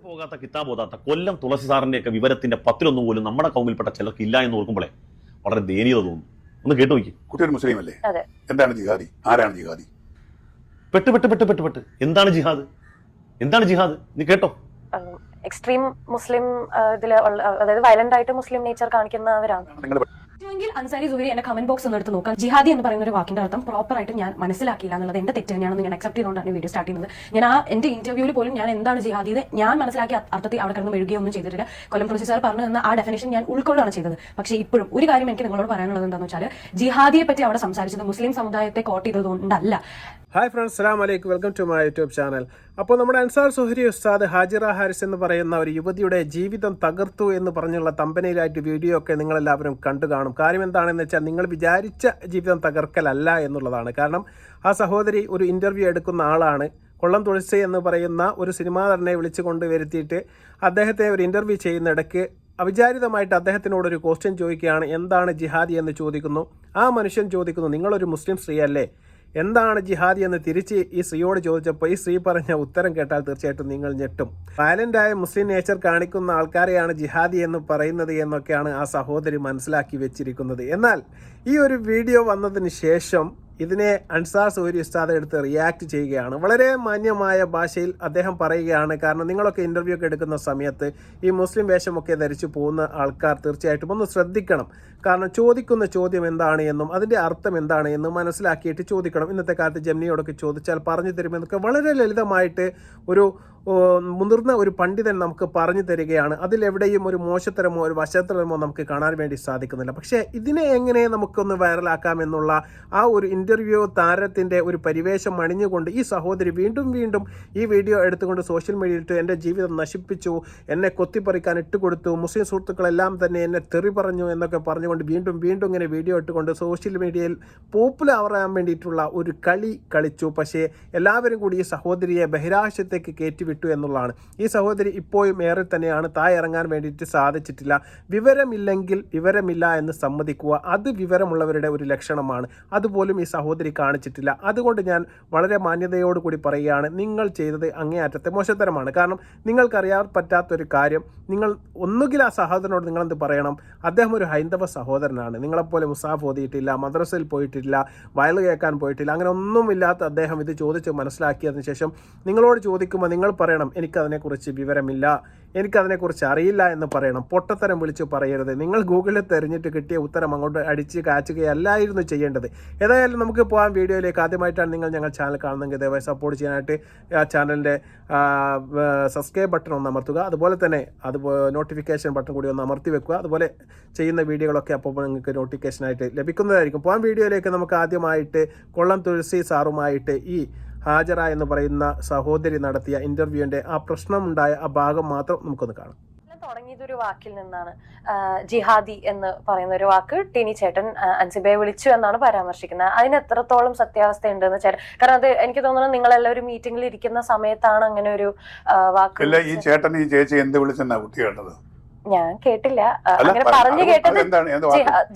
പോകാത്ത കിതാബോധാത്ത കൊല്ലം തുളസി സാറിന്റെയൊക്കെ വിവരത്തിന്റെ 10-1 പോലും നമ്മുടെ കൗമിൽപ്പെട്ട ചിലർക്ക് ഇല്ല എന്ന് ഓർക്കുമ്പോഴേ വളരെ ദയനീയത തോന്നുന്നു. ഒന്ന് കേട്ടു നോക്കി. കുട്ടി ഒരു മുസ്ലിം അല്ലേ? എന്താണ് ജിഹാദി? ആരാണ് ജിഹാദി? പെട്ട് എന്താണ് ജിഹാദ്? എന്താണ് ജിഹാദ്? നീ കേട്ടോ? എക്സ്ട്രീം മുസ്ലിം അതായത് വയലന്റ് ആയിട്ട് മുസ്ലിം നേച്ചർ കാണിക്കുന്നവരാണ്. അൻസാരി സുഹരി എന്റെ കമന്റ് ബോക്സ് ഒന്ന് എടുത്ത് നോക്കാം. ജിഹാദി എന്ന് പറയുന്ന ഒരു വാക്കിന്റെ അർത്ഥം പ്രോപ്പർ ആയിട്ട് ഞാൻ മനസ്സിലാക്കിയില്ല എന്നുള്ളത് എന്റെ തെറ്റ് തന്നെയാണെന്ന് ഞാൻ അക്സെപ്റ്റ് ചെയ്തുകൊണ്ടാണ് വീഡിയോ സ്റ്റാർട്ട് ചെയ്യുന്നത്. ഞാൻ എന്റെ ഇന്റർവ്യൂവിൽ പോലും ഞാൻ എന്താണ് ജിഹാദി ഞാൻ മനസ്സിലാക്കിയ അർത്ഥത്തിൽ അവിടെ കിടന്ന് മെഴുകുകയൊന്നും ചെയ്തിട്ടില്ല. കൊല്ലം തുളസി സാർ പറഞ്ഞു തന്ന ആ ഡെഫിനേഷൻ ഞാൻ ഉൾക്കൊള്ളുകയാണ് ചെയ്തത്. പക്ഷേ ഇപ്പോഴും ഒരു കാര്യം എനിക്ക് നിങ്ങളോട് പറയാനുള്ളത് എന്താണെന്ന് വെച്ചാൽ ജിഹാദിയെ പറ്റി അവിടെ സംസാരിച്ചത് മുസ്ലിം സമുദായത്തെ കോട്ട് ചെയ്തതുകൊണ്ടല്ല. ഹായ് ഫ്രണ്ട്സ്, അസ്സലാമു അലൈക്കും, welcome to my YouTube channel. അപ്പോൾ നമ്മുടെ അൻസാർ സുഹരി ഉസ്താദ് ഹാജിറ ഹാരിസ് എന്ന് പറയുന്ന ഒരു യുവതിയുടെ ജീവിതം തകർത്തു എന്ന് പറഞ്ഞുള്ള തമ്പനയിലായിട്ട് വീഡിയോ ഒക്കെ നിങ്ങളെല്ലാവരും കണ്ടു കാണും. കാര്യം എന്താണെന്ന് വെച്ചാൽ നിങ്ങൾ വിചാരിച്ച ജീവിതം തകർക്കലല്ല എന്നുള്ളതാണ്. കാരണം ആ സഹോദരി ഒരു ഇൻ്റർവ്യൂ എടുക്കുന്ന ആളാണ്. കൊല്ലം തുളസി എന്ന് പറയുന്ന ഒരു സിനിമാ നടനെ വിളിച്ചു കൊണ്ട് വരുത്തിയിട്ട് അദ്ദേഹത്തെ ഒരു ഇൻ്റർവ്യൂ ചെയ്യുന്നിടയ്ക്ക് അവിചാരിതമായിട്ട് അദ്ദേഹത്തിനോടൊരു ക്വസ്റ്റ്യൻ ചോദിക്കുകയാണ്, എന്താണ് ജിഹാദി എന്ന് ചോദിക്കുന്നു. ആ മനുഷ്യൻ ചോദിക്കുന്നു, നിങ്ങളൊരു മുസ്ലിം സ്ത്രീ അല്ലേ, എന്താണ് ജിഹാദി എന്ന് തിരിച്ച് ഈ സ്ത്രീയോട് ചോദിച്ചപ്പോൾ ഈ സ്ത്രീ പറഞ്ഞ ഉത്തരം കേട്ടാൽ തീർച്ചയായിട്ടും നിങ്ങൾ ഞെട്ടും. വയലൻ്റായ മുസ്ലിം നേച്ചർ കാണിക്കുന്ന ആൾക്കാരെയാണ് ജിഹാദി എന്ന് പറയുന്നത് എന്നൊക്കെയാണ് ആ സഹോദരി മനസ്സിലാക്കി വെച്ചിരിക്കുന്നത്. എന്നാൽ ഈ ഒരു വീഡിയോ വന്നതിന് ശേഷം ഇതിനെ അൻസാർ സുഹരി ഉസ്താദ് എടുത്ത് റിയാക്ട് ചെയ്യുകയാണ്. വളരെ മാന്യമായ ഭാഷയിൽ അദ്ദേഹം പറയുകയാണ്, കാരണം നിങ്ങളൊക്കെ ഇൻ്റർവ്യൂ ഒക്കെ എടുക്കുന്ന സമയത്ത് ഈ മുസ്ലിം വേഷമൊക്കെ ധരിച്ചു പോകുന്ന ആൾക്കാർ തീർച്ചയായിട്ടും ഒന്ന് ശ്രദ്ധിക്കണം. കാരണം ചോദിക്കുന്ന ചോദ്യം എന്താണ് എന്നും അതിൻ്റെ അർത്ഥം എന്താണ് എന്നും മനസ്സിലാക്കിയിട്ട് ചോദിക്കണം. ഇന്നത്തെ കാലത്ത് ജെമിനിയോടൊക്കെ ചോദിച്ചാൽ പറഞ്ഞു തരുമെന്നൊക്കെ വളരെ ലളിതമായിട്ട് ഒരു മുതിർന്ന ഒരു പണ്ഡിതൻ നമുക്ക് പറഞ്ഞു തരികയാണ്. അതിലെവിടെയും ഒരു മോശത്തരമോ ഒരു വശത്തരമോ നമുക്ക് കാണാൻ വേണ്ടി സാധിക്കുന്നില്ല. പക്ഷേ ഇതിനെ എങ്ങനെ നമുക്കൊന്ന് വൈറലാക്കാമെന്നുള്ള ആ ഒരു ഇൻ്റർവ്യൂ താരത്തിൻ്റെ ഒരു പരിവേഷം അണിഞ്ഞുകൊണ്ട് ഈ സഹോദരി വീണ്ടും ഈ വീഡിയോ എടുത്തുകൊണ്ട് സോഷ്യൽ മീഡിയയിൽ ഇട്ട് എൻ്റെ ജീവിതം നശിപ്പിച്ചു, എന്നെ കൊത്തിപ്പറിക്കാൻ ഇട്ടുകൊടുത്തു, മുസ്ലിം സുഹൃത്തുക്കളെല്ലാം തന്നെ എന്നെ തെറി പറഞ്ഞു എന്നൊക്കെ പറഞ്ഞുകൊണ്ട് വീണ്ടും ഇങ്ങനെ വീഡിയോ ഇട്ടുകൊണ്ട് സോഷ്യൽ മീഡിയയിൽ പോപ്പുലർ ആവാൻ വേണ്ടിയിട്ടുള്ള ഒരു കളി കളിച്ചു. പക്ഷേ എല്ലാവരും കൂടി ഈ സഹോദരിയെ ബഹിരാകാശത്തേക്ക് കയറ്റി വിട്ടു എന്നുള്ളതാണ്. ഈ സഹോദരി ഇപ്പോഴും ഏറെ തന്നെയാണ് താഴെ ഇറങ്ങാൻ വേണ്ടിയിട്ട് സാധിച്ചിട്ടില്ല. വിവരമില്ലെങ്കിൽ വിവരമില്ല എന്ന് സമ്മതിക്കുക, അത് വിവരമുള്ളവരുടെ ഒരു ലക്ഷണമാണ്. അതുപോലും ഈ സഹോദരി കാണിച്ചിട്ടില്ല. അതുകൊണ്ട് ഞാൻ വളരെ മാന്യതയോടുകൂടി പറയുകയാണ്, നിങ്ങൾ ചെയ്തത് അങ്ങേയറ്റത്തെ മോശത്തരമാണ്. കാരണം നിങ്ങൾക്കറിയാൻ പറ്റാത്തൊരു കാര്യം, നിങ്ങൾ ഒന്നുകിൽ ആ സഹോദരനോട് നിങ്ങളെന്ത് പറയണം, അദ്ദേഹം ഒരു ഹൈന്ദവ സഹോദരനാണ്, നിങ്ങളെപ്പോലെ മുസാഫ് ഓതിയിട്ടില്ല, മദ്രസയിൽ പോയിട്ടില്ല, വയൽ കേൾക്കാൻ പോയിട്ടില്ല, അങ്ങനെ ഒന്നുമില്ലാത്ത അദ്ദേഹം ഇത് ചോദിച്ച് മനസ്സിലാക്കിയതിന് ശേഷം നിങ്ങളോട് ചോദിക്കുമ്പോൾ നിങ്ങൾ പറയണം, എനിക്കതിനെക്കുറിച്ച് വിവരമില്ല, എനിക്കതിനെക്കുറിച്ച് അറിയില്ല എന്ന് പറയണം. പൊട്ടത്തരം വിളിച്ച് പറയരുത്. നിങ്ങൾ ഗൂഗിളിൽ തെരഞ്ഞിട്ട് കിട്ടിയ ഉത്തരം അങ്ങോട്ട് അടിച്ച് കാച്ചുകയല്ലായിരുന്നു ചെയ്യേണ്ടത്. ഏതായാലും നമുക്ക് പോകാൻ വീഡിയോയിലേക്ക്. ആദ്യമായിട്ടാണ് നിങ്ങൾ ഞങ്ങൾ ചാനൽ കാണുന്നെങ്കിൽ ദയവായി സപ്പോർട്ട് ചെയ്യാനായിട്ട് ആ ചാനലിൻ്റെ സബ്സ്ക്രൈബ് ബട്ടൺ ഒന്ന് അമർത്തുക. അതുപോലെ തന്നെ നോട്ടിഫിക്കേഷൻ ബട്ടൺ കൂടി ഒന്ന് അമർത്തി വെക്കുക. അതുപോലെ ചെയ്യുന്ന വീഡിയോകളൊക്കെ അപ്പോൾ നിങ്ങൾക്ക് നോട്ടിഫിക്കേഷനായിട്ട് ലഭിക്കുന്നതായിരിക്കും. പോകാൻ വീഡിയോയിലേക്ക്. നമുക്ക് ആദ്യമായിട്ട് കൊല്ലം തുളസി സാറുമായിട്ട് ഈ ഹാജറ എന്ന് പറയുന്ന സഹോദരി നടത്തിയ ഇന്റർവ്യൂവിന്റെ ആ പ്രശ്നമുണ്ടായ ആ ഭാഗം മാത്രം നമുക്കൊന്ന് കാണാം. തുടങ്ങിയതൊരു വാക്കിൽ നിന്നാണ്. ജിഹാദി എന്ന് പറയുന്ന ഒരു വാക്ക് ടിനി ചേട്ടൻ അൻസിബയെ വിളിച്ചു എന്നാണ് പരാമർശിക്കുന്നത്. അതിന് എത്രത്തോളം സത്യാവസ്ഥ ഉണ്ടെന്ന് ചേട്ടൻ, കാരണം അത് എനിക്ക് തോന്നുന്നു നിങ്ങളെല്ലാവരും മീറ്റിംഗിൽ ഇരിക്കുന്ന സമയത്താണ് അങ്ങനെ ഒരു വാക്ക്. ഈ ചേട്ടൻ ഈ ചേച്ചി എന്ത് വിളിച്ചെന്നാ കുട്ടി കേട്ടത്? ഞാൻ കേട്ടില്ല, അങ്ങനെ പറഞ്ഞു കേട്ടത്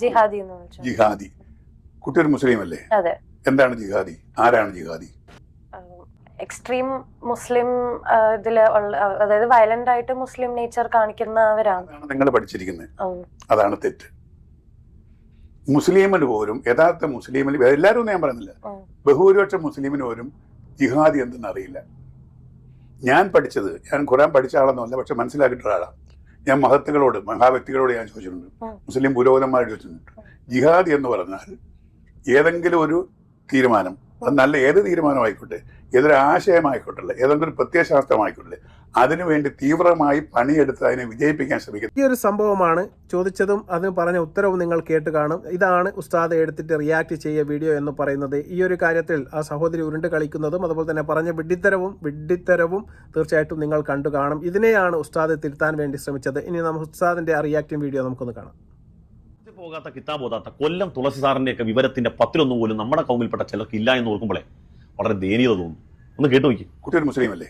ജിഹാദി എന്ന് വിളിച്ചു. ജിഹാദി. കുട്ടി ഒരു മുസ്ലിം അല്ലേ? അതെ. എന്താണ് ജിഹാദി? ആരാണ് ജിഹാദി? എക്സ്ട്രീം മുസ്ലിം അതായത് വയലന്റ് ആയിട്ട് മുസ്ലിം നേച്ചർ കാണിക്കുന്നവരാണ് നിങ്ങൾ പഠിച്ചിരിക്കുന്നത്. അതാണ് തെറ്റ്. മുസ്ലിമിന് പോലും യഥാർത്ഥ മുസ്ലിമിൽ എല്ലാവരും ഞാൻ പറയുന്നില്ല, ബഹുഭൂരിപക്ഷം മുസ്ലിമിന് പോലും ജിഹാദി എന്തെന്ന് അറിയില്ല. ഞാൻ പഠിച്ചത്, ഞാൻ ഖുറാൻ പഠിച്ച ആളൊന്നുമല്ല, പക്ഷെ മനസ്സിലാക്കിയിട്ടുള്ള ആളാണ്. ഞാൻ മഹാവ്യക്തികളോട് ഞാൻ ചോദിച്ചിട്ടുണ്ട്, മുസ്ലിം പുരോഹിതന്മാരോട് ചോദിച്ചിട്ടുണ്ട്. ജിഹാദി എന്ന് പറഞ്ഞാൽ ഏതെങ്കിലും ഒരു തീരുമാനം, അത് നല്ല ഏത് തീരുമാനമായിക്കോട്ടെ, ഏതൊരു ആശയമായിക്കോട്ടെ, ഏതെങ്കിലും ഒരു പ്രത്യയശാസ്ത്രമായിക്കോട്ടെ, അതിനുവേണ്ടി തീവ്രമായി പണിയെടുത്ത് അതിനെ വിജയിപ്പിക്കാൻ ശ്രമിക്കുന്നത്. ഈ ഒരു സംഭവമാണ് ചോദിച്ചതും അതിന് പറഞ്ഞ ഉത്തരവും നിങ്ങൾ കേട്ട് കാണും. ഇതാണ് ഉസ്താദ് എടുത്തിട്ട് റിയാക്ട് ചെയ്യ വീഡിയോ എന്ന് പറയുന്നത്. ഈ ഒരു കാര്യത്തിൽ ആ സഹോദരി ഉരുണ്ട് കളിക്കുന്നതും അതുപോലെ തന്നെ പറഞ്ഞ വിഡ്ഢിത്തരവും തീർച്ചയായിട്ടും നിങ്ങൾ കണ്ടു കാണും. ഇതിനെയാണ് ഉസ്താദ് തിരുത്താൻ വേണ്ടി ശ്രമിച്ചത്. ഇനി നമുക്ക് ഉസ്താദിന്റെ ആ റിയാക്ടിംഗ് വീഡിയോ നമുക്കൊന്ന് കാണാം. പോകാത്ത കിതാബോധാത്ത കൊല്ലം തുളസി സാറിന്റെയൊക്കെ വിവരത്തിന്റെ 10-1 പോലും നമ്മുടെ കൗമിൽപ്പെട്ട ചിലർക്ക് ഇല്ല എന്ന് ഓർക്കുമ്പോഴേ വളരെ ദയനീയത തോന്നുന്നു. ഒന്ന് കേട്ടു നോക്കി. കുട്ടി ഒരു മുസ്ലിം അല്ലേ?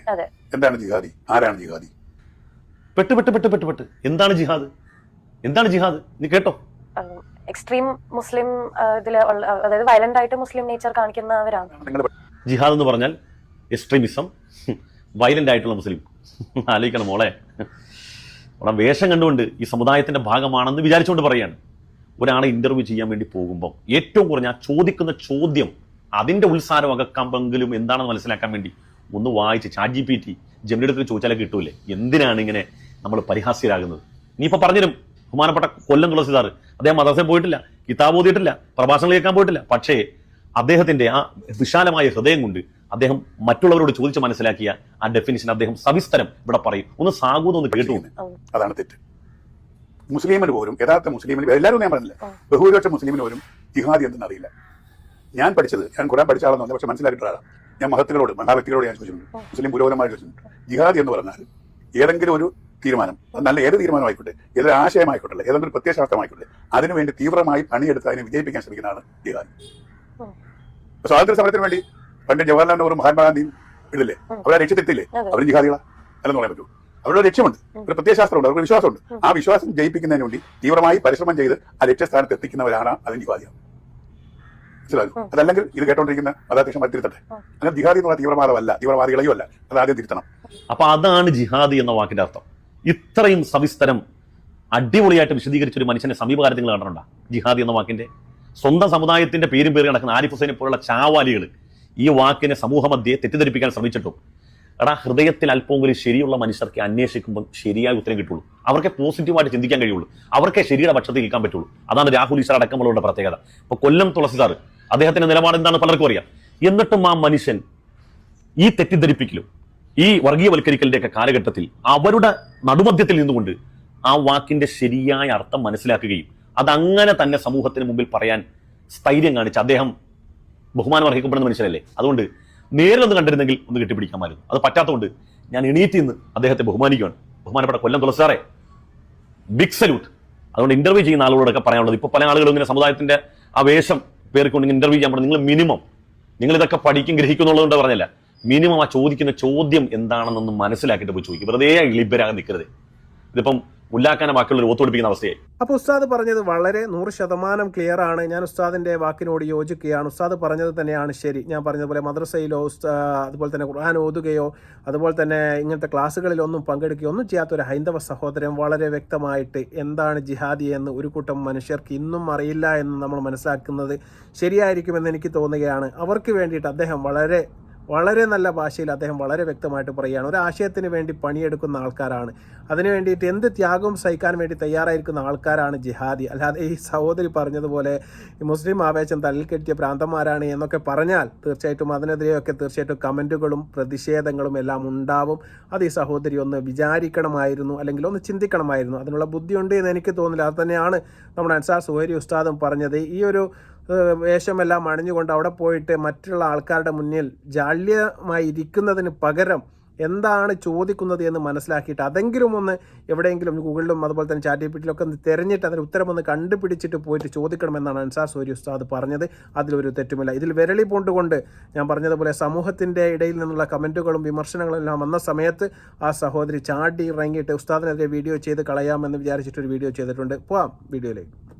എന്താണ് ജിഹാദി? ആരാണ് ജിഹാദി? പെട്ട് എന്താണ് ജിഹാദ്? എന്താണ് ജിഹാദ്? നീ കേട്ടോ? എക്സ്ട്രീം മുസ്ലിം അതായത് വയലന്റ് ആയിട്ട് മുസ്ലിം നേച്ചർ കാണിക്കുന്നവരാണ്. ജിഹാദ് എന്ന് പറഞ്ഞാൽ എക്സ്ട്രീമിസം, വയലന്റ് ആയിട്ടുള്ള മുസ്ലിം. ആലോചിക്കണം മോളെ, അവിടെ വേഷം കണ്ടുകൊണ്ട് ഈ സമുദായത്തിന്റെ ഭാഗമാണെന്ന് വിചാരിച്ചുകൊണ്ട് പറയാണ്. ഒരാളെ ഇന്റർവ്യൂ ചെയ്യാൻ വേണ്ടി പോകുമ്പോൾ ഏറ്റവും കുറഞ്ഞ ചോദിക്കുന്ന ചോദ്യം അതിന്റെ ഉത്സാരം അകക്കാമ്പെങ്കിലും എന്താണെന്ന് മനസ്സിലാക്കാൻ വേണ്ടി ഒന്ന് വായിച്ച് ChatGPT ജെമിനിയുടെ അടുത്ത് ചോദിച്ചാലേ കിട്ടൂലേ. എന്തിനാണ് ഇങ്ങനെ നമ്മൾ പരിഹാസ്യരാകുന്നത്? ഇനിയിപ്പോ പറഞ്ഞുതരും ബഹുമാനപ്പെട്ട കൊല്ലം തുളസിദാർ. അദ്ദേഹം മദ്രസയിൽ പോയിട്ടില്ല, കിതാബ് ഓതിയിട്ടില്ല, പ്രഭാഷണം കേൾക്കാൻ പോയിട്ടില്ല. പക്ഷേ അദ്ദേഹത്തിന്റെ ആ വിശാലമായ ഹൃദയം കൊണ്ട് അദ്ദേഹം മറ്റുള്ളവരോട് ചോദിച്ച് മനസ്സിലാക്കിയ ആ ഡെഫിനിഷൻ അദ്ദേഹം സവിസ്തരം ഇവിടെ പറയും. ഒന്ന് സാഗൂന്ന് ഒന്ന് കേട്ടു. അതാണ് തെറ്റ്. മുസ്ലിമിന് പോലും, യഥാർത്ഥ മുസ്ലിമിന്, എല്ലാവരും ഞാൻ പറഞ്ഞില്ല, ബഹുഭൂരിപക്ഷ മുസ്ലിമിന് പോലും ജിഹാദി എന്തെന്ന് അറിയില്ല. ഞാൻ പഠിച്ചത്, ഞാൻ ഖുർആൻ പഠിച്ച ആളെന്നല്ല, പക്ഷെ മനസ്സിലാക്കിയിട്ടുള്ള ആളാണ്. ഞാൻ മഹാവ്യക്തികളോട് ഞാൻ ചോദിച്ചിട്ടുണ്ട്, മുസ്ലിം പുരോഗമനമായി ചോദിച്ചിട്ടുണ്ട്. ജിഹാദി എന്ന് പറഞ്ഞാൽ ഏതെങ്കിലും ഒരു തീരുമാനം, നല്ല ഏത് തീരുമാനമായിക്കോട്ടെ, ഏതൊരു ആശയമായിക്കോട്ടെ, ഏതെങ്കിലും ഒരു പ്രത്യയശാസ്ത്രമായിക്കോട്ടെ, അതിനുവേണ്ടി തീവ്രമായി പണിയെടുത്ത് അതിനെ വിജയിപ്പിക്കാൻ ശ്രമിക്കുന്നതാണ് ജിഹാദി. സ്വാതന്ത്ര്യ സമരത്തിന് വേണ്ടി പണ്ട് ജവഹർലാൽ നെഹ്റു, മഹാത്മാഗാന്ധിയും ഇടില്ലേ, അവരെ രക്ഷത്തെത്തില്ലേ? അവർ ജിഹാദികളാ അല്ലെന്ന് പറയാൻ പറ്റൂ. അവരുടെ ലക്ഷ്യമുണ്ട്, ഒരു പ്രത്യയശാസ്ത്രമുണ്ട്, അവർക്ക് വിശ്വാസമുണ്ട്. ആ വിശ്വാസം ജയിപ്പിക്കുന്നതിന് വേണ്ടി തീവ്രമായി പരിശ്രമം ചെയ്ത് ആ ലക്ഷ്യസ്ഥാനത്ത് എത്തിക്കുന്നവരാണ് അതിന് ജിഹാദിയാണ്. മനസ്സിലാകും? അതല്ലെങ്കിൽ ഇത് കേട്ടോണ്ടിരിക്കുന്ന മതാധ്യക്ഷന്മാർ തിരുത്തട്ടെ. അങ്ങനെ ജിഹാദി എന്നുള്ള തീവ്രവാദമല്ല, തീവ്രവാദികളെയോ അല്ല, അത് ആദ്യം തിരുത്തണം. അപ്പൊ അതാണ് ജിഹാദി എന്ന വാക്കിന്റെ അർത്ഥം. ഇത്രയും സവിസ്തരം അടിപൊളിയായിട്ട് വിശദീകരിച്ച ഒരു മനുഷ്യന്റെ സമീപകാലത്ത് നിങ്ങൾ കണ്ടിട്ടുണ്ടോ? ജിഹാദി എന്ന വാക്കിന്റെ സ്വന്തം സമുദായത്തിന്റെ പേരും പേര് നടക്കുന്ന ആരിഫ് ഹുസൈനെ പോലുള്ള ചാവാലികൾ ഈ വാക്കിനെ സമൂഹമധ്യേ തെറ്റിദ്ധരിപ്പിക്കാൻ ശ്രമിച്ചിട്ടും ഹൃദയത്തിൽ അല്പമെങ്കിലും ശരിയുള്ള മനുഷ്യർക്ക് അന്വേഷിക്കുമ്പോൾ ശരിയായ ഉത്തരം കിട്ടുള്ളൂ. അവർക്ക് പോസിറ്റീവായിട്ട് ചിന്തിക്കാൻ കഴിയുള്ളൂ. അവർക്കേ ശരിയുടെ പക്ഷത്തിൽ നിൽക്കാൻ പറ്റുള്ളൂ. അതാണ് രാഹുൽ ഈശ്വർ അടക്കമുള്ളവരുടെ പ്രത്യേകത. ഇപ്പൊ കൊല്ലം തുളസിദാർ, അദ്ദേഹത്തിന്റെ നിലപാട് എന്താണ് പലർക്കും അറിയാം. എന്നിട്ടും ആ മനുഷ്യൻ ഈ തെറ്റിദ്ധരിപ്പിക്കലും ഈ വർഗീയവൽക്കരിക്കലിന്റെ ഒക്കെ കാലഘട്ടത്തിൽ അവരുടെ നടുമധ്യത്തിൽ നിന്നുകൊണ്ട് ആ വാക്കിന്റെ ശരിയായ അർത്ഥം മനസ്സിലാക്കുകയും അതങ്ങനെ തന്നെ സമൂഹത്തിന് മുമ്പിൽ പറയാൻ സ്ഥൈര്യം കാണിച്ച അദ്ദേഹം ബഹുമാനം അർഹിക്കപ്പെടുന്ന മനുഷ്യരല്ലേ. അതുകൊണ്ട് നേരിലൊന്ന് കണ്ടിരുന്നെങ്കിൽ ഒന്ന് കെട്ടിപ്പിടിക്കാമായിരുന്നു. അത് പറ്റാത്തതുകൊണ്ട് ഞാൻ എണീറ്റ് നിന്ന് അദ്ദേഹത്തെ ബഹുമാനിക്കുകയാണ്. ബഹുമാനപ്പെട്ട കൊല്ലം തുളസിദാറെ, ബിഗ് സല്യൂട്ട്. അതുകൊണ്ട് ഇന്റർവ്യൂ ചെയ്യുന്ന ആളുകളോടൊക്കെ പറയാനുള്ളത്, ഇപ്പൊ പല ആളുകളും ഇങ്ങനെ സമുദായത്തിന്റെ ആ വേഷം പേർക്കൊണ്ട് ഇന്റർവ്യൂ ചെയ്യാൻ പറഞ്ഞു. നിങ്ങൾ ഇതൊക്കെ പഠിക്കും ഗ്രഹിക്കുന്നുള്ളതുകൊണ്ട് പറഞ്ഞല്ല, മിനിമം ആ ചോദിക്കുന്ന ചോദ്യം എന്താണെന്നൊന്ന് മനസ്സിലാക്കിയിട്ട് പോയി ചോദിക്കും. വെറുതെ ലിബരാകാൻ നിൽക്കരുത്. ഇതിപ്പം മുല്ലാക്കാനെ ബാക്കിയുള്ളവർ ഓത്തുപിടിപ്പിക്കുന്ന അവസ്ഥയായി. അപ്പോൾ ഉസ്താദ് പറഞ്ഞത് വളരെ 100% ക്ലിയർ ആണ്. ഞാൻ ഉസ്താദിന്റെ വാക്കിനോട് യോജിക്കുകയാണ്. ഉസ്താദ് പറഞ്ഞത് തന്നെയാണ് ശരി. ഞാൻ പറഞ്ഞതുപോലെ മദ്രസയിലോ അതുപോലെ തന്നെ ഖുർആൻ ഓതുകയോ അതുപോലെ തന്നെ ഇങ്ങനത്തെ ക്ലാസ്സുകളിലൊന്നും പങ്കെടുക്കുകയോ ഒന്നും ചെയ്യാത്ത ഒരു ഹൈന്ദവ സഹോദരൻ വളരെ വ്യക്തമായിട്ട് എന്താണ് ജിഹാദി എന്ന് ഒരു കൂട്ടം മനുഷ്യർക്ക് ഇന്നും അറിയില്ല എന്ന് നമ്മൾ മനസ്സിലാക്കുന്നത് ശരിയായിരിക്കുമെന്ന് എനിക്ക് തോന്നുകയാണ്. അവർക്ക് വേണ്ടിയിട്ട് അദ്ദേഹം വളരെ നല്ല ഭാഷയിൽ അദ്ദേഹം വളരെ വ്യക്തമായിട്ട് പറയുകയാണ്. ഒരു ആശയത്തിന് വേണ്ടി പണിയെടുക്കുന്ന ആൾക്കാരാണ്, അതിനു വേണ്ടിയിട്ട് എന്ത് ത്യാഗവും സഹിക്കാൻ വേണ്ടി തയ്യാറായിരിക്കുന്ന ആൾക്കാരാണ് ജിഹാദി. അല്ലാതെ ഈ സഹോദരി പറഞ്ഞതുപോലെ ഈ മുസ്ലിം ആവേശം തള്ളിൽ കെട്ടിയ പ്രാന്തന്മാരാണ് എന്നൊക്കെ പറഞ്ഞാൽ തീർച്ചയായിട്ടും അതിനെതിരെയൊക്കെ തീർച്ചയായിട്ടും കമൻറ്റുകളും പ്രതിഷേധങ്ങളും എല്ലാം ഉണ്ടാവും. അത് ഈ സഹോദരി ഒന്ന് വിചാരിക്കണമായിരുന്നു, അല്ലെങ്കിൽ ഒന്ന് ചിന്തിക്കണമായിരുന്നു. അതിനുള്ള ബുദ്ധിയുണ്ട് എന്ന് എനിക്ക് തോന്നില്ല. അത് തന്നെയാണ് നമ്മുടെ അൻസാർ സുഹൈരി ഉസ്താദും പറഞ്ഞത്. ഈ ഒരു വേഷമെല്ലാം അണിഞ്ഞുകൊണ്ട് അവിടെ പോയിട്ട് മറ്റുള്ള ആൾക്കാരുടെ മുന്നിൽ ജാള്യമായി ഇരിക്കുന്നതിന് പകരം എന്താണ് ചോദിക്കുന്നത് എന്ന് മനസ്സിലാക്കിയിട്ട് അതെങ്കിലും ഒന്ന് എവിടെയെങ്കിലും ഗൂഗിളിലും അതുപോലെ തന്നെ ChatGPTയിലൊക്കെ ഒന്ന് തിരഞ്ഞിട്ട് അതിന് ഉത്തരമൊന്ന് കണ്ടുപിടിച്ചിട്ട് പോയിട്ട് ചോദിക്കണമെന്നാണ് അൻസാർ സുഹൈരി ഉസ്താദ് പറഞ്ഞത്. അതിലൊരു തെറ്റുമില്ല. ഇതിൽ വിരളി പൂണ്ടുകൊണ്ട് ഞാൻ പറഞ്ഞതുപോലെ സമൂഹത്തിൻ്റെ ഇടയിൽ നിന്നുള്ള കമൻറ്റുകളും വിമർശനങ്ങളും എല്ലാം വന്ന സമയത്ത് ആ സഹോദരി ചാടി ഇറങ്ങിയിട്ട് ഉസ്താദിനെതിരെ വീഡിയോ ചെയ്ത് കളയാമെന്ന് വിചാരിച്ചിട്ടൊരു വീഡിയോ ചെയ്തിട്ടുണ്ട്. പോവാം വീഡിയോയിലേക്ക്.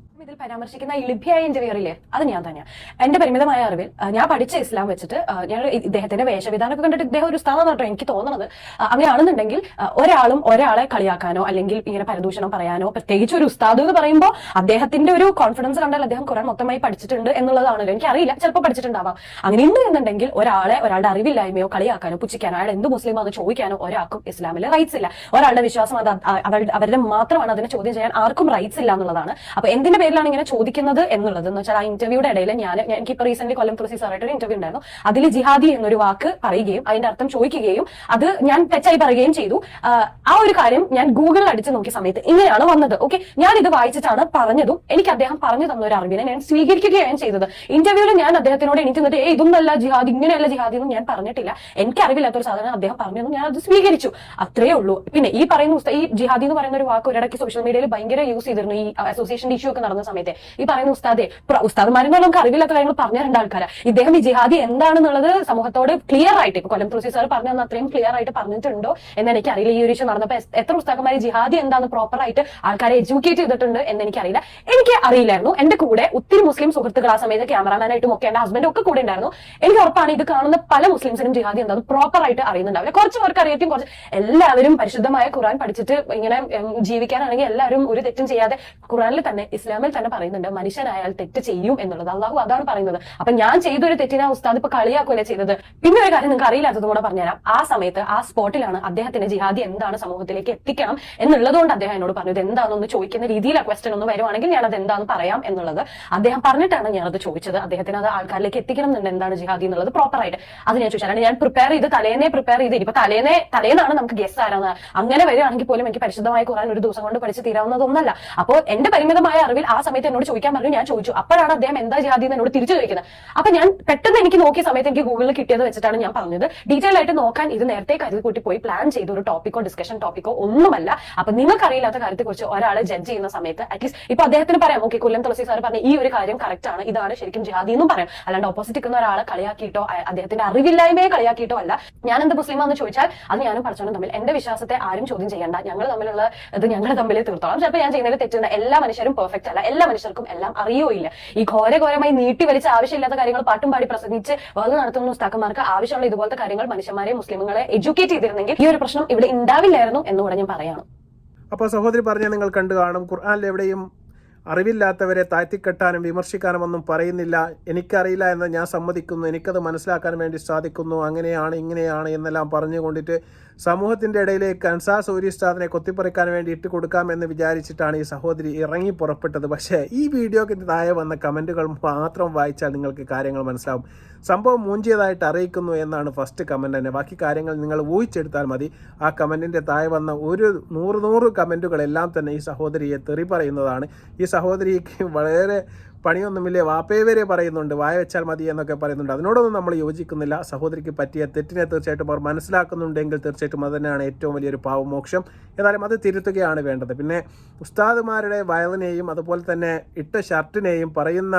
ഇതിൽ പരാമർശിക്കുന്ന ഈ ലിഭ്യായ ഇന്റർവ്യൂറില്ലേ, അത് ഞാൻ തന്നെയാണ്. എന്റെ പരിമിതമായ അറിവിൽ ഞാൻ പഠിച്ച ഇസ്ലാം വെച്ചിട്ട് ഞാൻ ഇദ്ദേഹത്തിന്റെ വേഷവിധാനമൊക്കെ കണ്ടിട്ട് ഇദ്ദേഹം ഒരു സ്ഥാനം കേട്ടോ എനിക്ക് തോന്നുന്നത്. അങ്ങനെയാണെന്നുണ്ടെങ്കിൽ ഒരാളും ഒരാളെ കളിയാക്കാനോ അല്ലെങ്കിൽ ഇങ്ങനെ പരദൂഷണം പറയാനോ, പ്രത്യേകിച്ച് ഒരു ഉസ്താദ് എന്ന് പറയുമ്പോൾ അദ്ദേഹത്തിന്റെ ഒരു കോൺഫിഡൻസ് കണ്ടാൽ അദ്ദേഹം കുറെ മൊത്തമായി പഠിച്ചിട്ടുണ്ട് എന്നുള്ളതാണല്ലോ. എനിക്കറിയില്ല, ചിലപ്പോൾ പഠിച്ചിട്ടുണ്ടാവാം. അങ്ങനെ ഉണ്ട് എന്നുണ്ടെങ്കിൽ ഒരാളുടെ അറിവില്ലായ്മയോ കളിയാക്കാനോ പുച്ഛിക്കാനോ അയാൾ എന്ത് മുസ്ലിം അത് ചോദിക്കാനോ ഒരാൾക്കും ഇസ്ലാമിൽ റൈറ്റ്സ് ഇല്ല. ഒരാളുടെ വിശ്വാസം അത് അവരുടെ മാത്രമാണ്, അതിനെ ചോദ്യം ചെയ്യാൻ ആർക്കും റൈറ്റ്സ് ഇല്ല എന്നുള്ളതാണ്. അപ്പൊ എന്തിന്റെ പേരിലാണ് ഇങ്ങനെ ചോദിക്കുന്നത് എന്നുള്ളത് എന്ന് വെച്ചാൽ ആ ഇന്റർവ്യൂയുടെ ഇടയിൽ എനിക്കിപ്പോ റീസെന്റ് കൊല്ലം തുളസി സാറായിട്ട് ഒരു ഇന്റർവ്യൂ ഉണ്ടായിരുന്നു. അതിൽ ജിഹാദി എന്നൊരു വാക്ക് പറയുകയും അതിന്റെ അർത്ഥം ചോദിക്കുകയും അത് ഞാൻ തെറ്റായി പറയുകയും ചെയ്തു. ആ ഒരു കാര്യം ഞാൻ ഗൂഗിളിൽ അടിച്ചു നോക്കിയ സമയത്ത് ഇങ്ങനെയാണ് വന്നത്. ഓക്കെ, ഞാൻ ഇത് വായിച്ചിട്ടാണ് പറഞ്ഞതും എനിക്ക് അദ്ദേഹം പറഞ്ഞു തന്ന ഒരു അറിവിനെ ഞാൻ സ്വീകരിക്കുകയാണ് ചെയ്തത്. ഇന്റർവ്യൂവിൽ ഞാൻ അദ്ദേഹത്തിനോട് എനിക്ക് എന്നിട്ട് ഇതൊന്നല്ല ജിഹാദി, ഇങ്ങനെയല്ല ജിഹാദി എന്നും ഞാൻ പറഞ്ഞിട്ടില്ല. എനിക്ക് അറിവില്ലാത്തൊരു സാധനം അദ്ദേഹം പറഞ്ഞു, ഞാൻ അത് സ്വീകരിച്ചു, അത്രേ ഉള്ളൂ. പിന്നെ ഈ പറയുന്ന ഈ ജിഹാദി എന്ന് പറയുന്ന ഒരു വാക്ക് ഒരിടയ്ക്ക് സോഷ്യൽ മീഡിയയിൽ ഭയങ്കര യൂസ് ചെയ്തിരുന്നു. ഈ അസോസിയേഷൻ ഇഷ്യൂ ഒക്കെ നടന്ന സമയത്ത് സമയത്ത് ഈ പറയുന്ന ഉസ്താദുമാരെന്ന് നമുക്ക് അറിവില്ലാത്ത കാര്യങ്ങൾ പറഞ്ഞു തരേണ്ട ആൾക്കാരാണ്. ഇദ്ദേഹം ഈ ജിഹാദി എന്താണെന്നുള്ളത് സമൂഹത്തോട് ക്ലിയർ ആയിട്ട് ഇപ്പൊ കൊല്ലം തുളസി സാർ പറഞ്ഞു അത്രയും ക്ലിയർ ആയിട്ട് പറഞ്ഞിട്ടുണ്ടോ എന്ന് എനിക്കറിയില്ല. ഈ ഒരു ഇഷ്യൂ നടന്നപ്പോൾ എത്ര പുസ്തകന്മാർ ജിഹാദി എന്താണെന്ന് പ്രോപ്പർ ആയിട്ട് ആൾക്കാരെ എഡ്യൂക്കേറ്റ് ചെയ്തിട്ടുണ്ട് എന്ന് എനിക്കറിയില്ല. എനിക്ക് അറിയില്ലായിരുന്നു. എന്റെ കൂടെ ഒത്തിരി മുസ്ലിം സുഹൃത്തുക്കൾ ആ സമയത്ത് ക്യാമറാമാനായിട്ടും ഒക്കെ എന്റെ ഹസ്ബൻഡ് ഒക്കെ കൂടെ ഉണ്ടായിരുന്നു. എനിക്ക് ഉറപ്പാണ് ഇത് കാണുന്ന പല മുസ്ലിംസിനും ജിഹാദി എന്താണെന്ന് പ്രോപ്പർ ആയിട്ട് അറിയുന്നുണ്ടാവില്ല. കുറച്ച് പേർക്ക് അറിയാറ്റും, കുറച്ച് എല്ലാവരും പരിശുദ്ധമായ ഖുർആൻ പഠിച്ചിട്ട് ഇങ്ങനെ ജീവിക്കാനാണെങ്കിൽ എല്ലാവരും ഒരു തെറ്റും ചെയ്യാതെ ഖുർആനിൽ തന്നെ ഇസ്ലാമിൽ തന്നെ പറയുന്നുണ്ട് മനുഷ്യനായാൽ തെറ്റ് ചെയ്യും എന്നുള്ളത്. അള്ളാഹു അതാണ് പറയുന്നത്. അപ്പൊ ഞാൻ ചെയ്തൊരു തെറ്റിനെ ഉസ്താദ് ഇപ്പൊ കളിയാക്കുകയല്ലേ ചെയ്തത്. പിന്നെ ഒരു കാര്യം നിങ്ങൾക്ക് അറിയില്ലാത്തതും കൂടെ പറഞ്ഞുതരാം. ആ സമയത്ത് ആ സ്പോട്ടിലാണ് അദ്ദേഹത്തിന്റെ ജിഹാദി എന്താണ് സമൂഹത്തിലേക്ക് എത്തിക്കണം എന്നുള്ളതുകൊണ്ട് അദ്ദേഹം എന്നോട് പറഞ്ഞത് എന്താണെന്ന് ചോദിക്കുന്ന രീതിയിൽ ആ ക്വസ്റ്റൻ ഒന്ന് വരുവാണെങ്കിൽ ഞാൻ അത് എന്താണെന്ന് പറയാം എന്നുള്ളത് അദ്ദേഹം പറഞ്ഞിട്ടാണ് ഞാനത് ചോദിച്ചത്. അദ്ദേഹത്തിന് അത് ആൾക്കാരിലേക്ക് എത്തിക്കണം എന്നുണ്ട് എന്താണ് ജിഹാദി എന്നുള്ളത് പ്രോപ്പർ ആയിട്ട്. അത് ഞാൻ ചോദിച്ചാൽ ഞാൻ പ്രിപ്പയർ ചെയ്ത് തലേന്നേ ഇപ്പൊ തലേന്നാണ് നമുക്ക് ഗസ് ആരാണ്. അങ്ങനെ വരികയാണെങ്കിൽ പോലും എനിക്ക് പരിശുദ്ധമായ ഖുർആൻ ഒരു ദിവസം കൊണ്ട് പഠിച്ച് തീരാവുന്നതൊന്നല്ല. അപ്പോൾ എന്റെ പരിമിതമായ അറിവിൽ ആ സമയത്ത് എന്നോട് ചോദിക്കാൻ പറഞ്ഞു. ഞാൻ ചോദിച്ചു. അപ്പോഴാണ് അദ്ദേഹം എന്താ ജിഹാദി എന്ന് എന്നോട് തിരിച്ചു ചോദിക്കുന്നത്. അപ്പൊ ഞാൻ പെട്ടെന്ന് എനിക്ക് നോക്കിയ സമയത്ത് എനിക്ക് ഗൂഗിളിൽ കിട്ടിയത് വെച്ചിട്ടാണ് ഞാൻ പറഞ്ഞത്. ഡീറ്റെയിൽ ആയിട്ട് നോക്കാൻ ഇത് നേരത്തെ കരുതി കൂട്ടി പോയി പ്ലാൻ ചെയ്ത ഒരു ടോപ്പിക്കോ ഡിസ്കഷൻ ടോപ്പിക്കോ ഒന്നുമല്ല. അപ്പൊ നിങ്ങൾക്ക് അറിയില്ലാത്ത കാര്യത്തെക്കുറിച്ച് ഒരാളെ ജഡ്ജ് ചെയ്യുന്ന സമയത്ത് അറ്റ്ലീസ്റ്റ് ഇപ്പൊ അദ്ദേഹത്തിന് പറയാം ഓക്കെ കൊല്ലം തുളസി സാർ പറഞ്ഞ ഈ ഒരു കാര്യം കറക്റ്റ് ആണ്, ഇതാണ് ശരിക്കും ജിഹാദി എന്നും പറയാം. അല്ലാണ്ട് ഓപ്പോസിറ്റ് നിൽക്കുന്ന ഒരാളെ കളിയാക്കിയിട്ടോ അദ്ദേഹത്തിന്റെ അറിവില്ലായ്മയെ കളിയാക്കിയിട്ടോ അല്ല. ഞാൻ എന്ത് മുസ്ലിമാന്ന് ചോദിച്ചാൽ അത് ഞാനും പഠിച്ചോണ്ടും തമ്മിൽ എന്റെ വിശ്വാസത്തെ ആരും ചോദ്യം ചെയ്യണ്ട. ഞങ്ങൾ തമ്മിലുള്ള ഇത് ഞങ്ങൾ തമ്മിൽ തീർത്തോളാം. ചിലപ്പോൾ ഞാൻ ചെയ്യുന്നതിൽ തെറ്റുന്ന എല്ലാ മനുഷ്യരും പെർഫെക്റ്റ് അല്ല. എല്ലാ മനുഷ്യർക്കും എല്ലാം അറിയോയില്ല. ഈ ഘോരഘോരമായി നീട്ടി വലിച്ച് ആവശ്യമില്ലാത്ത കാര്യങ്ങൾ പാട്ടും പാടി പ്രസംഗിച്ച് വധു നടത്തുന്ന ഉസ്താക്കന്മാർക്ക് ആവശ്യമുള്ള ഇതുപോലത്തെ കാര്യങ്ങൾ മനുഷ്യന്മാരെ മുസ്ലിമുകളെ എഡ്യൂക്കേറ്റ് ചെയ്തിരുന്നെങ്കിൽ ഈ ഒരു പ്രശ്നം ഇവിടെ ഉണ്ടാവില്ലായിരുന്നു എന്നുകൂടെ ഞാൻ പറയാണ്. അപ്പോൾ സഹോദരി പറഞ്ഞാൽ നിങ്ങൾ കണ്ടു കാണും. ഖുർആനിൽ എവിടെയും അറിവില്ലാത്തവരെ താഴ്ത്തിക്കെട്ടാനും വിമർശിക്കാനും ഒന്നും പറയുന്നില്ല. എനിക്കറിയില്ല എന്ന് ഞാൻ സമ്മതിക്കുന്നു, എനിക്കത് മനസ്സിലാക്കാൻ വേണ്ടി സാധിക്കുന്നു, അങ്ങനെയാണ് ഇങ്ങനെയാണ് എന്നെല്ലാം പറഞ്ഞുകൊണ്ടിട്ട് സമൂഹത്തിൻ്റെ ഇടയിലേക്ക് അൻസാർ സൂരി ഉസ്താദിനെ കൊത്തിപ്പറിക്കാൻ വേണ്ടി ഇട്ട് കൊടുക്കാമെന്ന് വിചാരിച്ചിട്ടാണ് ഈ സഹോദരി ഇറങ്ങി പുറപ്പെട്ടത്. പക്ഷേ ഈ വീഡിയോക്ക് താഴെ വന്ന കമൻറ്റുകൾ മാത്രം വായിച്ചാൽ നിങ്ങൾക്ക് കാര്യങ്ങൾ മനസ്സിലാവും. സംഭവം മൂഞ്ചിയതായിട്ട് അറിയിക്കുന്നു എന്നാണ് ഫസ്റ്റ് കമൻറ്റ് തന്നെ. ബാക്കി കാര്യങ്ങൾ നിങ്ങൾ ഊഹിച്ചെടുത്താൽ മതി. ആ കമൻറ്റിൻ്റെ താഴെ വന്ന ഒരു 100 കമൻറ്റുകളെല്ലാം തന്നെ ഈ സഹോദരിയെ തെറി പറയുന്നതാണ്. ഈ സഹോദരിക്ക് വളരെ പണിയൊന്നുമില്ലേ, വാപ്പയെ വരെ പറയുന്നുണ്ട്, വായ വെച്ചാൽ മതി എന്നൊക്കെ പറയുന്നുണ്ട്. അതിനോടൊന്നും നമ്മൾ യോജിക്കുന്നില്ല. സഹോദരിക്ക് പറ്റിയ തെറ്റിനെ തീർച്ചയായിട്ടും അവർ മനസ്സിലാക്കുന്നുണ്ടെങ്കിൽ തീർച്ചയായിട്ടും അത് തന്നെയാണ് ഏറ്റവും വലിയൊരു പാവമോക്ഷം. ഏതായാലും അത് തിരുത്തുകയാണ് വേണ്ടത്. പിന്നെ ഉസ്താദുമാരുടെ വയലിനെയും അതുപോലെ തന്നെ ഇട്ട ഷർട്ടിനെയും പറയുന്ന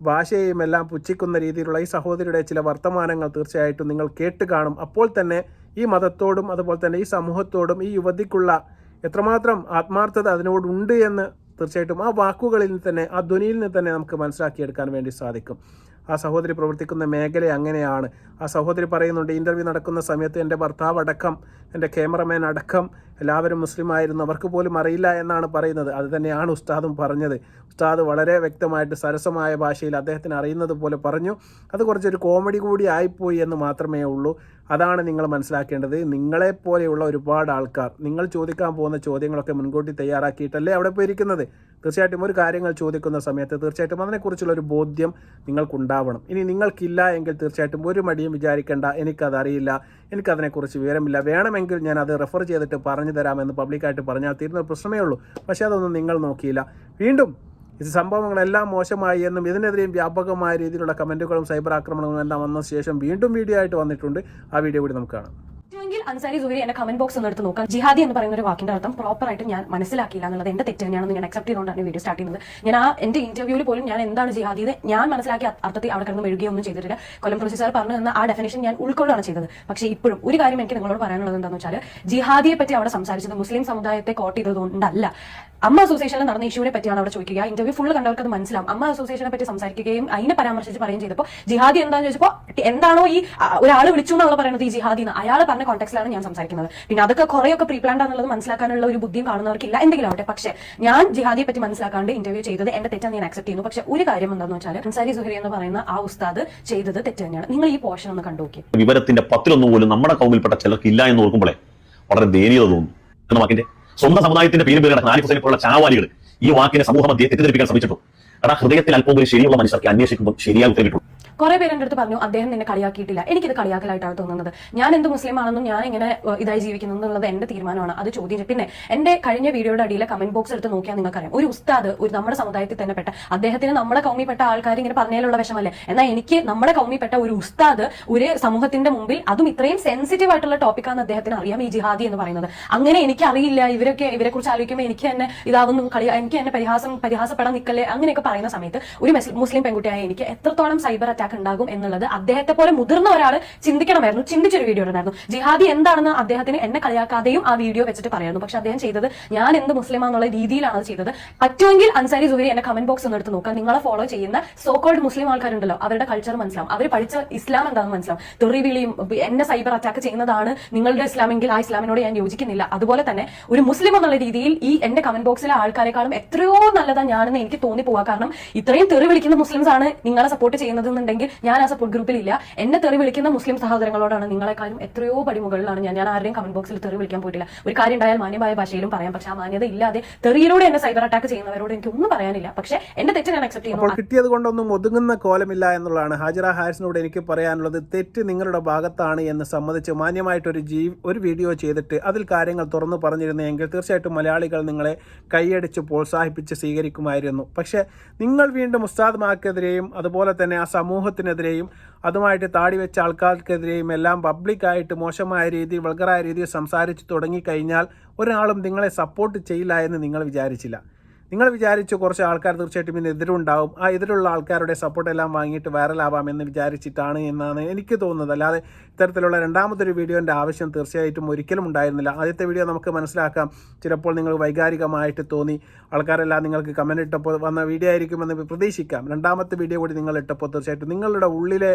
ഭാഷയെയും എല്ലാം പുച്ഛിക്കുന്ന രീതിയിലുള്ള ഈ സഹോദരിയുടെ ചില വർത്തമാനങ്ങൾ തീർച്ചയായിട്ടും നിങ്ങൾ കേട്ട് കാണും. അപ്പോൾ തന്നെ ഈ മതത്തോടും അതുപോലെ തന്നെ ഈ സമൂഹത്തോടും ഈ യുവതിക്കുള്ള എത്രമാത്രം ആത്മാർത്ഥത അതിനോടുണ്ട് എന്ന് തീർച്ചയായിട്ടും ആ വാക്കുകളിൽ തന്നെ ആ ധ്വനിയിൽ നിന്ന് തന്നെ നമുക്ക് മനസ്സിലാക്കിയെടുക്കാൻ വേണ്ടി സാധിക്കും. ആ സഹോദരി പ്രവർത്തിക്കുന്ന മേഖല അങ്ങനെയാണ്. ആ സഹോദരി പറയുന്നുണ്ട്, ഇൻ്റർവ്യൂ നടക്കുന്ന സമയത്ത് എൻ്റെ ഭർത്താവ് അടക്കം എൻ്റെ ക്യാമറമാൻ അടക്കം എല്ലാവരും മുസ്ലിം ആയിരുന്നു, അവർക്ക് പോലും അറിയില്ല എന്നാണ് പറയുന്നത്. അത് തന്നെയാണ് ഉസ്താദും പറഞ്ഞത്. ഉസ്താദ് വളരെ വ്യക്തമായിട്ട് സരസമായ ഭാഷയിൽ അദ്ദേഹത്തിന് അറിയുന്നത് പോലെ പറഞ്ഞു. അത് കുറച്ചൊരു കോമഡി കൂടി ആയിപ്പോയി എന്ന് മാത്രമേ ഉള്ളൂ. അതാണ് നിങ്ങൾ മനസ്സിലാക്കേണ്ടത്. നിങ്ങളെപ്പോലെയുള്ള ഒരുപാട് ആൾക്കാർ നിങ്ങൾ ചോദിക്കാൻ പോകുന്ന ചോദ്യങ്ങളൊക്കെ മുൻകൂട്ടി തയ്യാറാക്കിയിട്ടല്ലേ അവിടെ പോയിരിക്കുന്നത്. തീർച്ചയായിട്ടും ഒരു കാര്യങ്ങൾ ചോദിക്കുന്ന സമയത്ത് തീർച്ചയായിട്ടും അതിനെക്കുറിച്ചുള്ള ഒരു ബോധ്യം നിങ്ങൾക്കുണ്ടാവണം. ഇനി നിങ്ങൾക്കില്ല എങ്കിൽ തീർച്ചയായിട്ടും ഒരു മടിയും വിചാരിക്കേണ്ട, എനിക്കതറിയില്ല, എനിക്കതിനെക്കുറിച്ച് വിവരമില്ല, വേണമെങ്കിൽ ഞാൻ അത് റെഫർ ചെയ്തിട്ട് പറഞ്ഞു തരാമെന്ന് പബ്ലിക്കായിട്ട് പറഞ്ഞാൽ തീരുന്ന പ്രശ്നമേ ഉള്ളൂ. പക്ഷേ അതൊന്നും നിങ്ങൾ നോക്കിയില്ല. വീണ്ടും ഇത് സംഭവങ്ങളെല്ലാം മോശമായി എന്നും ഇതിനെതിരെയും വ്യാപകമായ രീതിയിലുള്ള കമൻറ്റുകളും സൈബർ ആക്രമണങ്ങളും എല്ലാം വന്ന ശേഷം വീണ്ടും വീഡിയോ ആയിട്ട് വന്നിട്ടുണ്ട്. ആ വീഡിയോ കൂടി നമുക്ക് കാണാം. അൻസാരി സുഹരി എന്റെ കമന്റ് ബോക്സ് ഒന്ന് എടുത്ത് നോക്കാം. ജിഹാദി എന്ന് പറയുന്ന ഒരു വാക്കിന്റെ അർത്ഥം പ്രോപ്പർ ആയിട്ട് ഞാൻ മനസ്സിലാക്കിയില്ല എന്നുള്ളത് എന്റെ തെറ്റ് തന്നെയാണെന്ന് ഞാൻ അക്സെപ്റ്റ് ചെയ്തുകൊണ്ടാണ് വീഡിയോ സ്റ്റാർട്ട് ചെയ്യുന്നത്. ഞാൻ എന്റെ ഇന്റർവ്യൂവിൽ പോലും ഞാൻ എന്താണ് ജിഹാദി ഞാൻ മനസ്സിലാക്കിയ അർത്ഥത്തിൽ അവിടെ കിടന്ന് മെഴുകുകയൊന്നും ചെയ്തിട്ടില്ല. കൊല്ലം തുളസി സാർ പറഞ്ഞു തന്ന ആ ഡെഫിനേഷൻ ഞാൻ ഉൾക്കൊള്ളുകയാണ് ചെയ്തത്. പക്ഷേ ഇപ്പോഴും ഒരു കാര്യം എനിക്ക് നിങ്ങളോട് പറയാനുള്ളത് എന്താണെന്ന് വെച്ചാൽ ജിഹാദിയെ പറ്റി അവിടെ സംസാരിച്ചത് മുസ്ലിം സമുദായത്തെ കോട്ട് ചെയ്തതുകൊണ്ടല്ല. അമ്മ അസോസിയേഷനിൽ നടന്ന ഇഷ്യൂവിനെ പറ്റിയാണ് അവിടെ ചോദിക്കുക. ഇന്റർവ്യൂ ഫുള്ള് കണ്ടവർക്ക് അത് മനസ്സിലാവും. അമ്മ അസോസിയേഷനെ പറ്റി സംസാരിക്കുകയും അതിനെ പരാമർശിച്ച് പറയുകയും ചെയ്തപ്പോൾ ജിഹാദി എന്താണെന്ന് ചോദിച്ചപ്പോൾ എന്താണോ ഈ ഒരാൾ വിളിച്ചു എന്നുള്ള പറയുന്നത് ഈ ജിഹാദി എന്ന് അയാൾ പറഞ്ഞ കോൺടെക്സ്റ്റിലാണ് ഞാൻ സംസാരിക്കുന്നത്. പിന്നെ അതൊക്കെ കുറെയൊക്കെ പ്രീ പ്ലാൻഡ് ആണെന്നുള്ളത് മനസ്സിലാക്കാനുള്ള ഒരു ബുദ്ധിയും കാണുന്നവർക്കില്ല, എന്തെങ്കിലും ആവട്ടെ. പക്ഷേ ഞാൻ ജിഹാദിയെ പറ്റി മനസ്സിലാക്കാണ്ട് ഇന്റർവ്യൂ ചെയ്തത് എന്റെ തെറ്റാണ് ഞാൻ അക്സെപ്റ്റ് ചെയ്യുന്നു. പക്ഷേ ഒരു കാര്യം എന്താണെന്ന് വെച്ചാൽ അൻസാരി സുഹരി എന്ന് പറയുന്ന ആ ഉസ്താദ് ചെയ്തത് തെറ്റ് തന്നെയാണ്. നിങ്ങൾ ഈ പോർഷൻ ഒന്ന് കണ്ടുനോക്കി. വിവരത്തിന്റെ 10 പോലും നമ്മുടെ കൗമിൽപ്പെട്ട ചിലർക്ക് ഇല്ല എന്ന് ഓർക്കുമ്പോഴേ വളരെ ദയനീയത തോന്നുന്നു. എന്ന വാക്കിന്റെ സ്വന്തം സമുദായത്തിന്റെ പേര് കിടക്കുന്ന ആരിഫ് ഹുസൈനെ പോലുള്ള ചാവാലികൾ ഈ വാക്കിനെ സമൂഹ മധ്യയെ തെറ്റിദ്ധരിപ്പിക്കാൻ ശ്രമിച്ചിട്ടു. എടാ, ഹൃദയത്തിൽ അല്പം ഒരു ശരിയുള്ള മനുഷ്യർക്ക് അന്വേഷിക്കുമ്പോൾ ശരിയായി ഉത്തരവിട്ടുള്ളൂ. കുറെ പേര് എൻ്റെ അടുത്ത് പറഞ്ഞു അദ്ദേഹം നിന്നെ കളിയാക്കിയിട്ടില്ല. എനിക്കിത് കളിയാക്കലായിട്ടാണ് തോന്നുന്നത്. ഞാൻ എന്ത് മുസ്ലിം ആണെന്നും ഞാൻ ഇങ്ങനെ ഇതായി ജീവിക്കുന്നു എന്നുള്ളത് എന്റെ തീരുമാനമാണ്. അത് ചോദ്യം പിന്നെ എന്റെ കഴിഞ്ഞ വീഡിയോയുടെ അടിയിലെ കമന്റ് ബോക്സ് എടുത്ത് നോക്കിയാൽ നിങ്ങൾക്കറിയാം, ഒരു ഉസ്താദ്, ഒരു നമ്മുടെ സമുദായത്തിൽ തന്നെ പെട്ട, അദ്ദേഹത്തിന് നമ്മുടെ കൗമിപ്പെട്ട ആൾക്കാർ ഇങ്ങനെ പറഞ്ഞതിലുള്ള വിഷമല്ലേ, എന്നാൽ എനിക്ക് നമ്മുടെ കൗമിപ്പെട്ട ഒരു ഉസ്താദ് ഒരു സമൂഹത്തിന്റെ മുമ്പിൽ, അതും ഇത്രയും സെൻസിറ്റീവ് ആയിട്ടുള്ള ടോപ്പിക്കാണ് അദ്ദേഹത്തിന് അറിയാം ഈ ജിഹാദി എന്ന് പറയുന്നത്. അങ്ങനെ എനിക്ക് അറിയില്ല, ഇവരെ കുറിച്ച് ആലോചിക്കുമ്പോൾ എനിക്ക് തന്നെ ഇതാവുന്നു, എനിക്ക് തന്നെ പരിഹാസപ്പെടാൻ നിൽക്കല്ലേ അങ്ങനെയൊക്കെ പറയുന്ന സമയത്ത് ഒരു മുസ്ലിം പെൺകുട്ടിയായ എനിക്ക് എത്രത്തോളം സൈബർ അറ്റാക്ക് ഉണ്ടാകും എന്നുള്ളത് അദ്ദേഹത്തെ പോലെ മുതിർന്ന ഒരാൾ ചിന്തിക്കണമായിരുന്നു. ചിന്തിച്ചൊരു വീഡിയോ ഉണ്ടായിരുന്നു. ജിഹാദി എന്താണെന്ന് അദ്ദേഹത്തിന് എന്നെ കളിയാക്കാതെയും ആ വീഡിയോ വെച്ചിട്ട് പറയായിരുന്നു. പക്ഷെ അദ്ദേഹം ചെയ്തത് ഞാൻ എന്ത് മുസ്ലിമാന്നുള്ള രീതിയിലാണ് അത് ചെയ്തത്. പറ്റുമെങ്കിൽ അൻസാരി സുഹരി എന്റെ കമന്റ് ബോക്സ് ഒന്ന് എടുത്ത് നോക്കാം. നിങ്ങളെ ഫോളോ ചെയ്യുന്ന സോ കോൾഡ് മുസ്ലിം ആൾക്കാരുണ്ടല്ലോ, അവരുടെ കൾച്ചർ മനസ്സിലാവും, അവർ പഠിച്ച ഇസ്ലാം എന്താണെന്ന് മനസ്സിലാവും. തെറിവിളിയും എന്നെ സൈബർ അറ്റാക്ക് ചെയ്യുന്നതാണ് നിങ്ങളുടെ ഇസ്ലാമെങ്കിൽ ആ ഇസ്ലാമിനോട് ഞാൻ യോജിക്കുന്നില്ല. അതുപോലെ തന്നെ ഒരു മുസ്ലിം എന്നുള്ള രീതിയിൽ ഈ എന്റെ കമന്റ് ബോക്സിലെ ആൾക്കാരെക്കാളും എത്രയോ നല്ലതാണ് ഞാനെന്ന് എനിക്ക് തോന്നിപ്പോവാ. കാരണം ഇത്രയും തെറി വിളിക്കുന്ന മുസ്ലിംസ് ആണ് നിങ്ങളെ സപ്പോർട്ട് ചെയ്യുന്നത് എന്നുണ്ടെങ്കിൽ ഞാൻ ആ സപ്പോർട്ട് ഗ്രൂപ്പിലില്ല. എന്നെ തെറി വിളിക്കുന്ന മുസ്ലിം സഹോദരങ്ങളോടാണ് നിങ്ങളെക്കാളും എത്രയോ പടിമുകളിലാണ് ഞാൻ ആരുടെയും കമന്റ് ബോക്സിൽ തെറി വിളിക്കാൻ പോയിട്ടില്ല. ഒരു കാര്യം ഉണ്ടായാൽ മാന്യമായ ഭാഷയിലും പറയാം. പക്ഷെ ആ മാന്യത ഇല്ലാതെ തെറിയിലൂടെ എന്നെ സൈബർ അറ്റാക്ക് ചെയ്യുന്നവരോട് എനിക്ക് ഒന്നും പറയാനില്ല. പക്ഷെ എന്റെ തെറ്റ് ഞാൻ അക്സെപ്റ്റ് ചെയ്യുന്നു. അപ്പോൾ കിട്ടിയത് കൊണ്ടൊന്നും ഒതുങ്ങുന്ന കോലമില്ല എന്നുള്ളതാണ് ഹാജിറ ഹാരിസിനോട് എനിക്ക് പറയാനുള്ളത്. തെറ്റ് നിങ്ങളുടെ ഭാഗത്താണ് എന്ന് സമ്മതിച്ച് മാന്യമായിട്ടൊരു വീഡിയോ ചെയ്തിട്ട് അതിൽ കാര്യങ്ങൾ തുറന്നു പറഞ്ഞിരുന്നെങ്കിൽ തീർച്ചയായിട്ടും മലയാളികൾ നിങ്ങളെ കൈയടിച്ച് പ്രോത്സാഹിപ്പിച്ച് സ്വീകരിക്കുമായിരുന്നു. പക്ഷേ നിങ്ങൾ വീണ്ടും ഉസ്താദ്മാർക്കെതിരെയും അതുപോലെ തന്നെ ആ സമൂഹത്തിനെതിരെയും അതുമായിട്ട് താടി വെച്ച ആൾക്കാർക്കെതിരെയും എല്ലാം പബ്ലിക്കായിട്ട് മോശമായ രീതിയിൽ, വൾഗറായ രീതിയിൽ സംസാരിച്ച് തുടങ്ങിക്കഴിഞ്ഞാൽ ഒരാളും നിങ്ങളെ സപ്പോർട്ട് ചെയ്യില്ല എന്ന് നിങ്ങൾ വിചാരിച്ചില്ല. നിങ്ങൾ വിചാരിച്ചു കുറച്ച് ആൾക്കാർ തീർച്ചയായിട്ടും ഇതിന് എതിരുണ്ടാവും, ആ എതിരുള്ള ആൾക്കാരുടെ സപ്പോർട്ടെല്ലാം വാങ്ങിയിട്ട് വൈറലാവാം എന്ന് വിചാരിച്ചിട്ടാണ് എന്നാണ് എനിക്ക് തോന്നുന്നത്. അല്ലാതെ ഇത്തരത്തിലുള്ള രണ്ടാമതൊരു വീഡിയോൻ്റെ ആവശ്യം തീർച്ചയായിട്ടും ഒരിക്കലും ഉണ്ടായിരുന്നില്ല. ആദ്യത്തെ വീഡിയോ നമുക്ക് മനസ്സിലാക്കാം, ചിലപ്പോൾ നിങ്ങൾ വൈകാരികമായിട്ട് തോന്നി, ആൾക്കാരെല്ലാം നിങ്ങൾക്ക് കമൻറ്റ് ഇട്ടപ്പോൾ വന്ന വീഡിയോ ആയിരിക്കുമെന്ന് പ്രതീക്ഷിക്കാം. രണ്ടാമത്തെ വീഡിയോ കൂടി നിങ്ങൾ ഇട്ടപ്പോൾ തീർച്ചയായിട്ടും നിങ്ങളുടെ ഉള്ളിലെ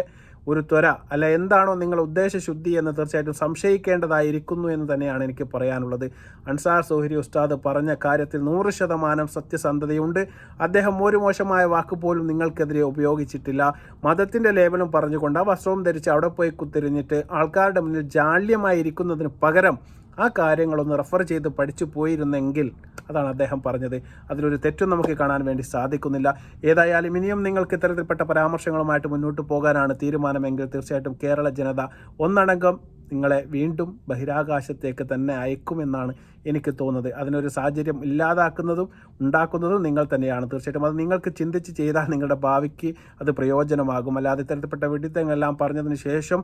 ഒരു ത്വര അല്ല എന്താണോ നിങ്ങളുടെ ഉദ്ദേശശുദ്ധി എന്ന് തീർച്ചയായിട്ടും സംശയിക്കേണ്ടതായിരിക്കുന്നു എന്ന് തന്നെയാണ് എനിക്ക് പറയാനുള്ളത്. അൻസാർ സുഹരി ഉസ്താദ് പറഞ്ഞ കാര്യത്തിൽ 100% സത്യസന്ധതയുണ്ട്. അദ്ദേഹം ഒരു മോശമായ വാക്ക് പോലും നിങ്ങൾക്കെതിരെ ഉപയോഗിച്ചിട്ടില്ല. മതത്തിൻ്റെ ലേബലും പറഞ്ഞുകൊണ്ട് ആ വസ്ത്രവും ധരിച്ച് അവിടെ പോയി കുത്തിരിഞ്ഞിട്ട് ആൾക്കാരുടെ മുന്നിൽ ജാള്യമായി ഇരിക്കുന്നതിന് പകരം ആ കാര്യങ്ങളൊന്ന് റെഫർ ചെയ്ത് പഠിച്ചു പോയിരുന്നെങ്കിൽ, അതാണ് അദ്ദേഹം പറഞ്ഞത്. അതിലൊരു തെറ്റും നമുക്ക് കാണാൻ വേണ്ടി സാധിക്കുന്നില്ല. ഏതായാലും ഇനിയും നിങ്ങൾക്ക് ഇത്തരത്തിൽപ്പെട്ട പരാമർശങ്ങളുമായിട്ട് മുന്നോട്ട് പോകാനാണ് തീരുമാനമെങ്കിൽ തീർച്ചയായിട്ടും കേരള ജനത ഒന്നടങ്കം നിങ്ങളെ വീണ്ടും ബഹിരാകാശത്തേക്ക് തന്നെ അയക്കുമെന്നാണ് എനിക്ക് തോന്നുന്നത്. അതിനൊരു സാഹചര്യം ഇല്ലാതാക്കുന്നതും ഉണ്ടാക്കുന്നതും നിങ്ങൾ തന്നെയാണ്. തീർച്ചയായിട്ടും അത് നിങ്ങൾക്ക് ചിന്തിച്ച് ചെയ്താൽ നിങ്ങളുടെ ഭാവിക്ക് അത് പ്രയോജനമാകും. അല്ലാതെ ഇത്തരത്തിൽപ്പെട്ട വിഡിത്തങ്ങളെല്ലാം പറഞ്ഞതിന് ശേഷം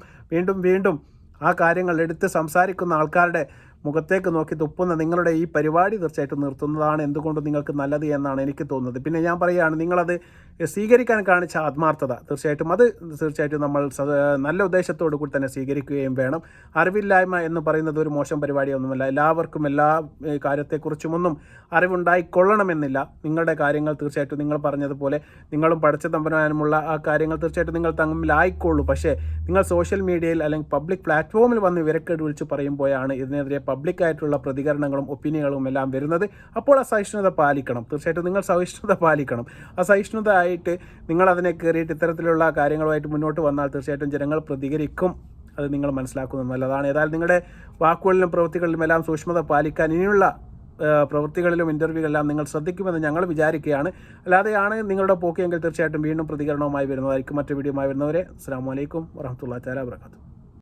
വീണ്ടും ആ കാര്യങ്ങൾ എടുത്ത് സംസാരിക്കുന്ന ആൾക്കാരുടെ മുഖത്തേക്ക് നോക്കി തുപ്പുന്ന നിങ്ങളുടെ ഈ പരിപാടി തീർച്ചയായിട്ടും നിർത്തുന്നതാണ് എന്തുകൊണ്ടും നിങ്ങൾക്ക് നല്ലത് എന്നാണ് എനിക്ക് തോന്നുന്നത്. പിന്നെ ഞാൻ പറയുകയാണ്, നിങ്ങളത് സ്വീകരിക്കാൻ കാണിച്ച ആത്മാർത്ഥത തീർച്ചയായിട്ടും നമ്മൾ നല്ല ഉദ്ദേശത്തോടു കൂടി തന്നെ സ്വീകരിക്കുകയും വേണം. അറിവില്ലായ്മ എന്ന് പറയുന്നത് ഒരു മോശം പരിപാടിയൊന്നുമല്ല. എല്ലാവർക്കും എല്ലാ കാര്യത്തെക്കുറിച്ചുമൊന്നും അറിവുണ്ടായിക്കൊള്ളണമെന്നില്ല. നിങ്ങളുടെ കാര്യങ്ങൾ തീർച്ചയായിട്ടും നിങ്ങൾ പറഞ്ഞതുപോലെ നിങ്ങളും പഠിച്ച തമ്പനാനുമുള്ള ആ കാര്യങ്ങൾ തീർച്ചയായിട്ടും നിങ്ങൾ തമ്മിലായിക്കൊള്ളൂ. പക്ഷേ നിങ്ങൾ സോഷ്യൽ മീഡിയയിൽ അല്ലെങ്കിൽ പബ്ലിക് പ്ലാറ്റ്ഫോമിൽ വന്ന് വിവരക്കേട് വിളിച്ച് പറയുമ്പോഴാണ് ഇതിനെതിരെ പബ്ലിക്കായിട്ടുള്ള പ്രതികരണങ്ങളും ഒപ്പീനിയനുകളും എല്ലാം വരുന്നത്. അപ്പോൾ ആ സഹിഷ്ണുത പാലിക്കണം. തീർച്ചയായിട്ടും നിങ്ങൾ സഹിഷ്ണുത പാലിക്കണം. ആ സഹിഷ്ണുത ആയിട്ട് നിങ്ങൾ അതിനെ കയറിയിട്ട് ഇത്തരത്തിലുള്ള കാര്യങ്ങളുമായിട്ട് മുന്നോട്ട് വന്നാൽ തീർച്ചയായിട്ടും ജനങ്ങൾ പ്രതികരിക്കും. അത് നിങ്ങൾ മനസ്സിലാക്കുന്നത് നല്ലതാണ്. ഏതായാലും നിങ്ങളുടെ വാക്കുകളിലും പ്രവൃത്തികളിലും എല്ലാം സൂക്ഷ്മത പാലിക്കാൻ ഇനിയുള്ള പ്രവൃത്തികളിലും ഇൻ്റർവ്യൂകളെല്ലാം നിങ്ങൾ ശ്രദ്ധിക്കുമെന്ന് ഞങ്ങൾ വിചാരിക്കുകയാണ്. അല്ലാതെയാണ് നിങ്ങളുടെ പോക്കെങ്കിൽ തീർച്ചയായിട്ടും വീണ്ടും പ്രതികരണവുമായി വരുന്നതായിരിക്കും. മറ്റു വീഡിയോയുമായി വരുന്നവരെ അസ്സലാമു അലൈക്കും വറഹ്മത്തുള്ളാഹി തആല വബറകാതുഹു.